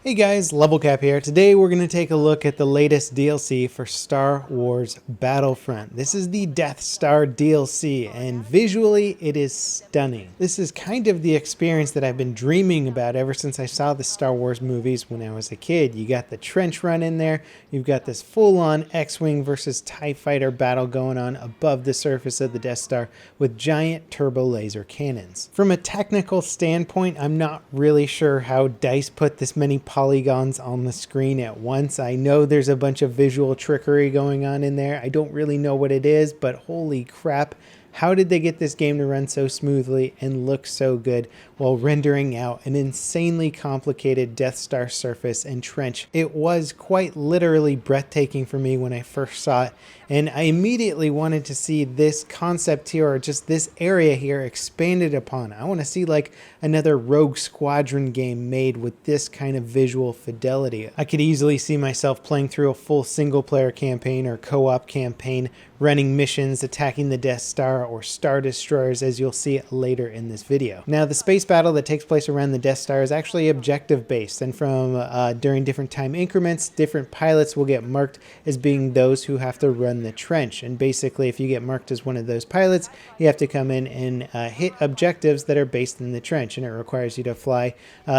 Hey guys, Level Cap here. Today we're going to take a look at the latest DLC for Star Wars Battlefront. This is the Death Star DLC, and visually it is stunning. This is kind of the experience that I've been dreaming about ever since I saw the Star Wars movies when I was a kid. You got the trench run in there, you've got this full-on X-Wing versus TIE Fighter battle going on above the surface of the Death Star with giant turbo laser cannons. From a technical standpoint, I'm not really sure how DICE put this many polygons on the screen at once. I know there's a bunch of visual trickery going on in there. I don't really know what it is, but holy crap. How did they get this game to run so smoothly and look so good while rendering out an insanely complicated Death Star surface and trench? It was quite literally breathtaking for me when I first saw it, and I immediately wanted to see this concept here, or just this area here, expanded upon. I want to see like another Rogue Squadron game made with this kind of visual fidelity. I could easily see myself playing through a full single-player campaign or co-op campaign, running missions, attacking the Death Star or Star Destroyers, as you'll see later in this video. Now, the space battle that takes place around the Death Star is actually objective-based, and from during different time increments, different pilots will get marked as being those who have to run the trench. And basically, if you get marked as one of those pilots, you have to come in and hit objectives that are based in the trench, and it requires you to fly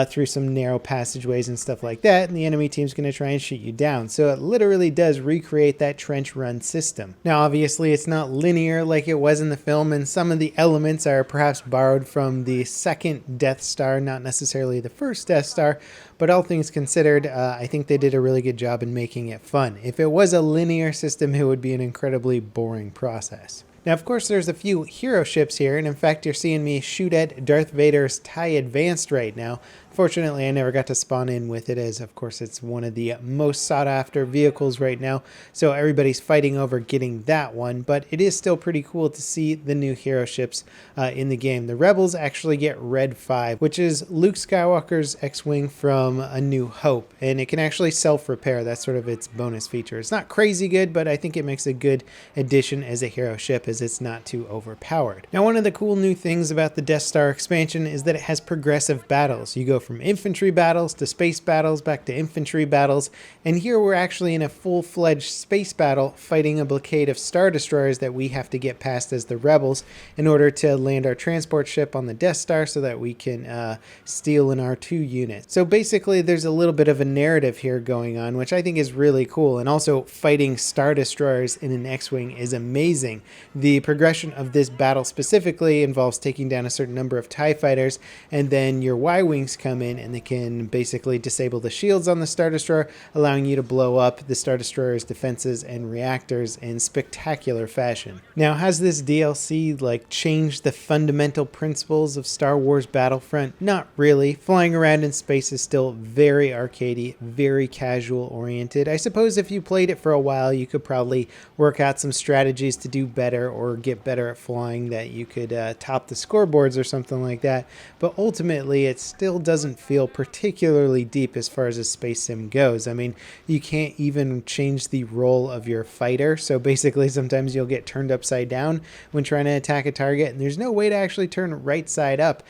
through some narrow passageways and stuff like that, and the enemy team's going to try and shoot you down. So it literally does recreate that trench run system. Now, obviously, it's not linear like it was in the film, and some of the elements are perhaps borrowed from the second Death Star, not necessarily the first Death Star, but all things considered, I think they did a really good job in making it fun. If it was a linear system, it would be an incredibly boring process. Now, of course, there's a few hero ships here, and in fact, you're seeing me shoot at Darth Vader's TIE Advanced right now. Fortunately, I never got to spawn in with it, as of course it's one of the most sought after vehicles right now, so everybody's fighting over getting that one, but it is still pretty cool to see the new hero ships in the game. The Rebels actually get Red 5, which is Luke Skywalker's X-Wing from A New Hope, and it can actually self-repair. That's sort of its bonus feature. It's not crazy good, but I think it makes a good addition as a hero ship, as it's not too overpowered. Now, one of the cool new things about the Death Star expansion is that it has progressive battles. You go from infantry battles to space battles, back to infantry battles, and here we're actually in a full-fledged space battle fighting a blockade of Star Destroyers that we have to get past as the Rebels in order to land our transport ship on the Death Star so that we can steal an R2 unit. So basically there's a little bit of a narrative here going on, which I think is really cool, and also fighting Star Destroyers in an X-Wing is amazing. The progression of this battle specifically involves taking down a certain number of TIE fighters, and then your Y-Wings come in and they can basically disable the shields on the Star Destroyer, allowing you to blow up the Star Destroyer's defenses and reactors in spectacular fashion. Now, has this DLC like changed the fundamental principles of Star Wars Battlefront? Not really. Flying around in space is still very arcadey, very casual oriented. I suppose if you played it for a while, you could probably work out some strategies to do better or get better at flying, that you could top the scoreboards or something like that, but ultimately it still doesn't feel particularly deep as far as a space sim goes. I mean, you can't even change the role of your fighter, so basically sometimes you'll get turned upside down when trying to attack a target, and there's no way to actually turn right side up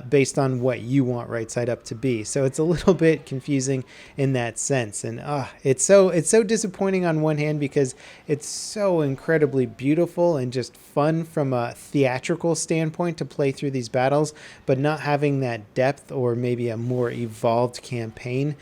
based on what you want right side up to be. So it's a little bit confusing in that sense, and it's so disappointing on one hand because it's so incredibly beautiful and just fun from a theatrical standpoint to play through these battles, but not having that depth or maybe a more evolved campaign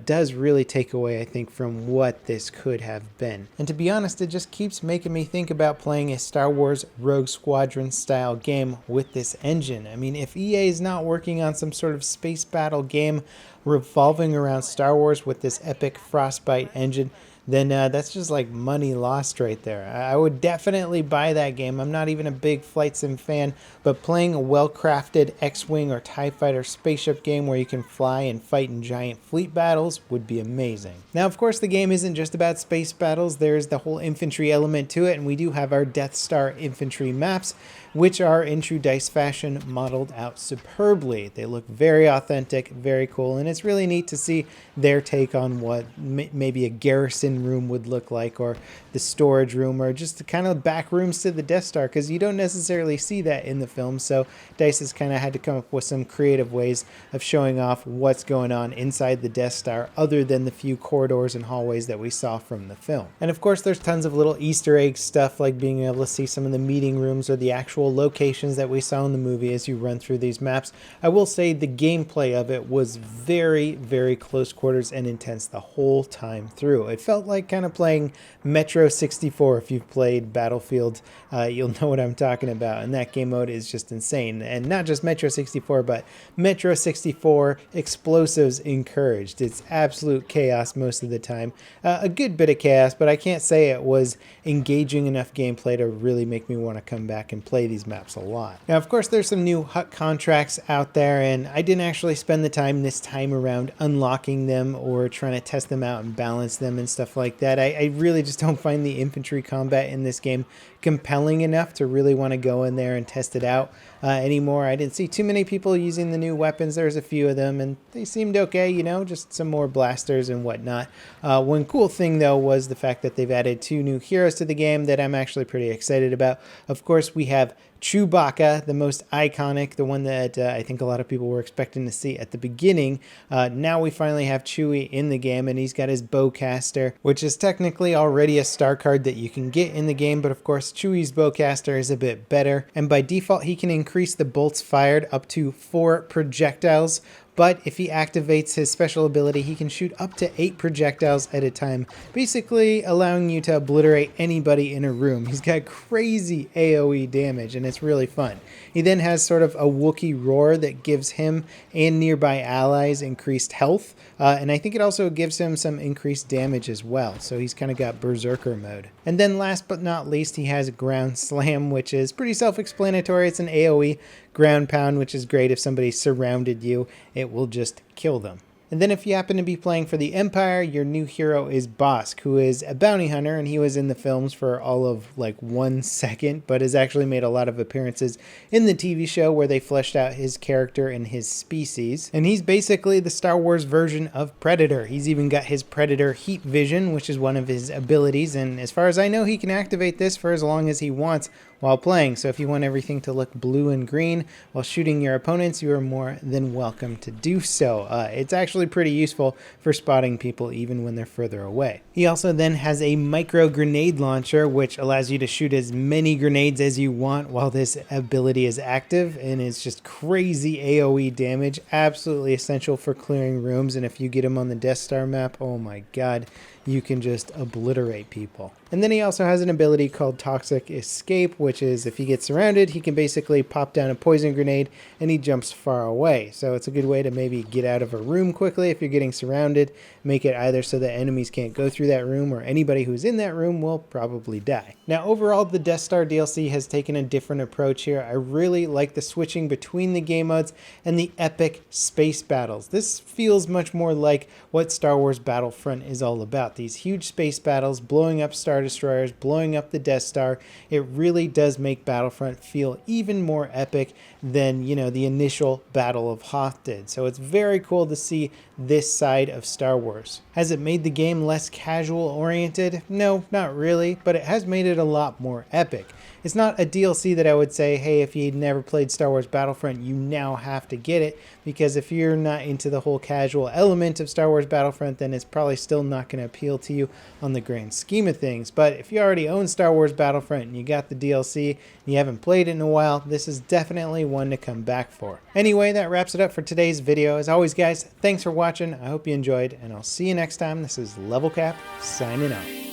does really take away, I think, from what this could have been. And to be honest, it just keeps making me think about playing a Star Wars Rogue Squadron style game with this engine. I mean, if EA is not working on some sort of space battle game revolving around Star Wars with this epic Frostbite engine, then that's just like money lost right there. I would definitely buy that game. I'm not even a big flight sim fan, but playing a well-crafted X-Wing or TIE Fighter spaceship game where you can fly and fight in giant fleet battles would be amazing. Now, of course, the game isn't just about space battles. There's the whole infantry element to it, and we do have our Death Star infantry maps, which are in true DICE fashion modeled out superbly. They look very authentic, very cool, and it's really neat to see their take on what maybe a garrison room would look like, or the storage room, or just the kind of back rooms to the Death Star, because you don't necessarily see that in the film. So DICE has kind of had to come up with some creative ways of showing off what's going on inside the Death Star other than the few corridors and hallways that we saw from the film. And of course there's tons of little Easter egg stuff, like being able to see some of the meeting rooms or the actual locations that we saw in the movie as you run through these maps. I will say the gameplay of it was very, very close quarters and intense the whole time through. It felt like kind of playing Metro 64. If you've played Battlefield, you'll know what I'm talking about, and that game mode is just insane. And not just Metro 64, but Metro 64 explosives encouraged. It's absolute chaos most of the time. A good bit of chaos, but I can't say it was engaging enough gameplay to really make me want to come back and play these maps a lot. Now, of course, there's some new HUT contracts out there, and I didn't actually spend the time this time around unlocking them or trying to test them out and balance them and stuff like that. I really just don't find the infantry combat in this game compelling enough to really want to go in there and test it out anymore. I didn't see too many people using the new weapons. There's a few of them, and they seemed okay, you know, just some more blasters and whatnot. One cool thing, though, was the fact that they've added 2 new heroes to the game that I'm actually pretty excited about. Of course, we have Chewbacca, the most iconic, the one that I think a lot of people were expecting to see at the beginning. Now we finally have Chewie in the game, and he's got his bowcaster, which is technically already a star card that you can get in the game, but of course Chewie's bowcaster is a bit better, and by default he can increase the bolts fired up to 4 projectiles. But if he activates his special ability, he can shoot up to 8 projectiles at a time, basically allowing you to obliterate anybody in a room. He's got crazy AoE damage, and it's really fun. He then has sort of a Wookiee roar that gives him and nearby allies increased health, and I think it also gives him some increased damage as well, so he's kind of got Berserker mode. And then last but not least, he has Ground Slam, which is pretty self-explanatory. It's an AoE ground pound, which is great if somebody surrounded you. It will just kill them. And then if you happen to be playing for the Empire, your new hero is Bosk, who is a bounty hunter, and he was in the films for all of like 1 second, but has actually made a lot of appearances in the TV show where they fleshed out his character and his species. And he's basically the Star Wars version of Predator. He's even got his Predator heat vision, which is one of his abilities, and as far as I know, he can activate this for as long as he wants while playing. So if you want everything to look blue and green while shooting your opponents, you are more than welcome to do so. It's actually pretty useful for spotting people even when they're further away. He also then has a micro grenade launcher, which allows you to shoot as many grenades as you want while this ability is active, and it's just crazy AoE damage, absolutely essential for clearing rooms. And if you get him on the Death Star map, oh my god, you can just obliterate people. And then he also has an ability called Toxic Escape, which is if he gets surrounded, he can basically pop down a poison grenade and he jumps far away. So it's a good way to maybe get out of a room quickly if you're getting surrounded, make it either so that enemies can't go through that room or anybody who's in that room will probably die. Now overall, the Death Star DLC has taken a different approach here. I really like the switching between the game modes and the epic space battles. This feels much more like what Star Wars Battlefront is all about. These huge space battles, blowing up Star Destroyers, blowing up the Death Star. It really does make Battlefront feel even more epic than, you know, the initial Battle of Hoth did. So it's very cool to see this side of Star Wars. Has it made the game less casual oriented? No, not really, but it has made it a lot more epic. It's not a DLC that I would say, hey, if you'd never played Star Wars Battlefront, you now have to get it, because if you're not into the whole casual element of Star Wars Battlefront, then it's probably still not going to appeal to you on the grand scheme of things. But if you already own Star Wars Battlefront and you got the DLC and you haven't played it in a while, this is definitely one to come back for. Anyway, that wraps it up for today's video. As always, guys, thanks for watching. I hope you enjoyed, and I'll see you next time. This is Level Cap, signing out.